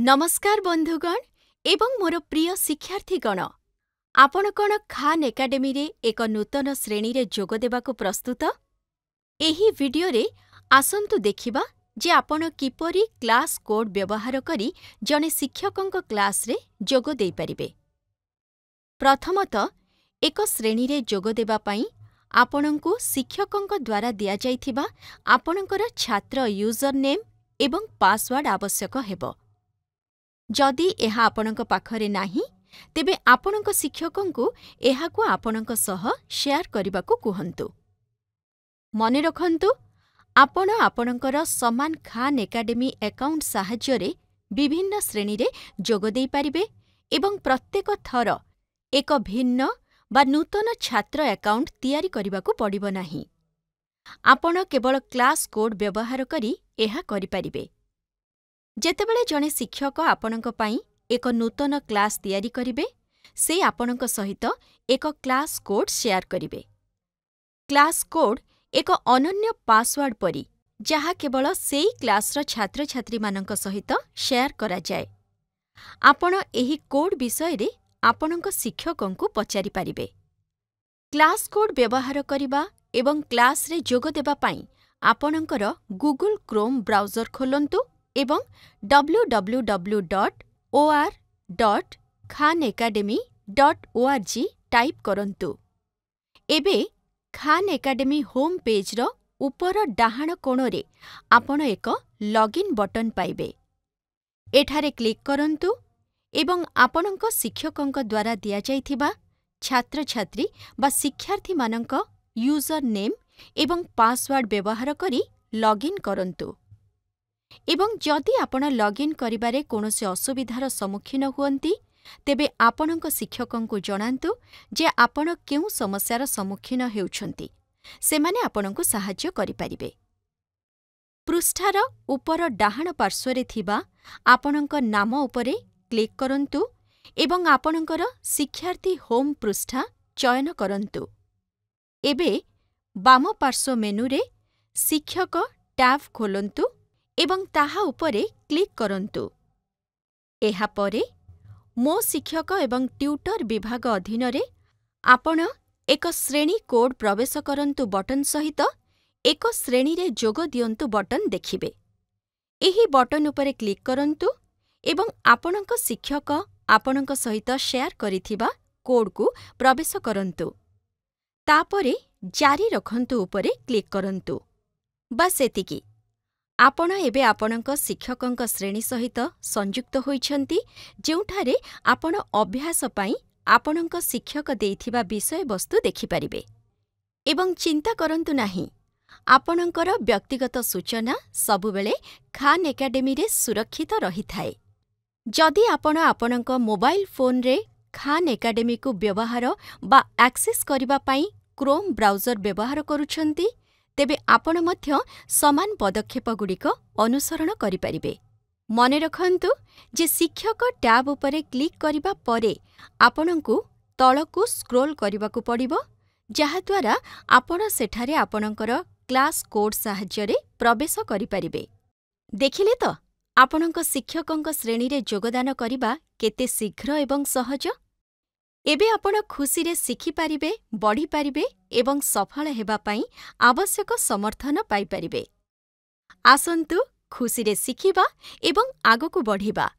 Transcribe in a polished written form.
नमस्कार बंधुगण एवं मोर प्रिय शिक्षार्थीगण आपण कण खान एकाडेमी रे एक नूतन श्रेणी रे जोग देबाकु प्रस्तुत। एही वीडियो रे आसंतु देखिबा जे आपण किपरि क्लास कोड व्यवहार करी जने शिक्षकंक क्लास रे जोग देई परिबे। प्रथमतः एक श्रेणी रे जोग देबा पई आपणंकु शिक्षकंक द्वारा दिया जाइथिबा आपणकर छात्र यूजर नेम एवं पासवर्ड आवश्यक हेबो। जदि एहा आपणक पाखरे नाही तेबे आपणक शिक्षकंकु एहाकु आपणक सह शेयर करिबाकु कुहंतु। मने रखंतु आपण आपणकर समान खान एकाडेमी अकाउंट साहाय्य विभिन्न श्रेणी रे जोग देई पारिबे एवं प्रत्येक थर एक भिन्न बा नूतन छात्र अकाउंट तयारी करिबाकु पड़िबो नाही। आपण केवल क्लास कोड व्यवहार करी एहा करि पारिबे। जेतेबेले जणे शिक्षक आपणक पई एक नूतन क्लास तयारी करिबे से आपणक सहित एक क्लास कोड शेयर करिबे। क्लास कोड एक अनन्य पासवर्ड परी जहा केवल सेई क्लासर छात्र छात्री मानक सहित शेयर करा जाय। आपण एही कोड विषय रे आपणक शिक्षकंकु पचारि पारिबे। क्लास कोड व्यवहार करिबा एवं क्लास रे जोग देबा पई आपणकर गूगल क्रोम ब्राउजर खोलंतु एवं www.or.khanacademy.org टाइप करंतु। एबे खान एकाडेमी होम पेज रो ऊपर डाहाण कोणरे आपण एक लॉगिन बटन पाइबे। एठारे क्लिक करंतु एवं आपणक शिक्षकंक द्वारा दिया जाइथिबा छात्र छात्री बा शिक्षार्थी मानक यूजर नेम एवं पासवर्ड व्यवहार करी लॉगिन करंतु। एवं जदि आपण लॉगिन करिबारे कोनोसी असुविधार सम्मुखीन हुअंती तेबे आपणक शिक्षकंकु जणांतु जे आपण केउ समस्यार सम्मुखीन हेउछंती सेमाने आपणकु सहाय्य करि पारिबे। पृष्ठार ऊपर डाहाण पार्श्वरे थिबा आपणक नाम उपरे क्लिक करंतु एवं आपणकर शिक्षार्थी होम पृष्ठा चयन करंतु। एबे बाम पार्श्व मेनू रे शिक्षक टैब खोलंतु एवं ताहा उपरे क्लिक करंतु। एहा परे मो शिक्षक एवं ट्यूटर विभाग अधीन रे आपण एक श्रेणी कोड प्रवेश करंतु बटन सहित एक श्रेणी रे जोग दियंतु बटन देखिबे। एही बटन उपरे क्लिक करंतु एवं आपणक शिक्षक आपणक सहित शेयर करिथिबा कोड को प्रवेश करंतु। तापरे जारी रखंतु उपरे क्लिक करंतु। बस एतिकी आपण एबे आपणक शिक्षकंक श्रेणी सहित संयुक्त होइछंती जेउठारे आपण अभ्यास पई आपणक शिक्षक देइथिबा विषय वस्तु देखि परिबे। एवं चिंता करंतु नाही आपणकर व्यक्तिगत सूचना सबुबेले खान एकाडेमी रे सुरक्षित रहिथाए। जदि आपण आपणक मोबाइल फोन रे खान एकाडेमी को व्यवहार बा एक्सेस करिबा पई क्रोम ब्राउजर व्यवहार करूछंती तेबे आपण मध्य समान पदक्षेप गुड़िक अनुसरण करि परिबे। मने रखंतु जे शिक्षक टैब उपरे क्लिक करिबा परे आपणंकु तळकु स्क्रोल करिबाकु पड़िबो जहा द्वारा आपण सेठारे आपणकर क्लास कोड साहाय्य रे प्रवेश करि परिबे। देखिले तो आपणक शिक्षकंक श्रेणी रे योगदान करिबा केते शीघ्र एवं सहज। एबे आपण खुशी रे शिखि पारिबे बढ़ी पारिबे एवं सफल हेबा पई आवश्यक समर्थन पाई पारिबे। आसंतु खुशी रे शिखिबा एवं आगकु बढ़िबा।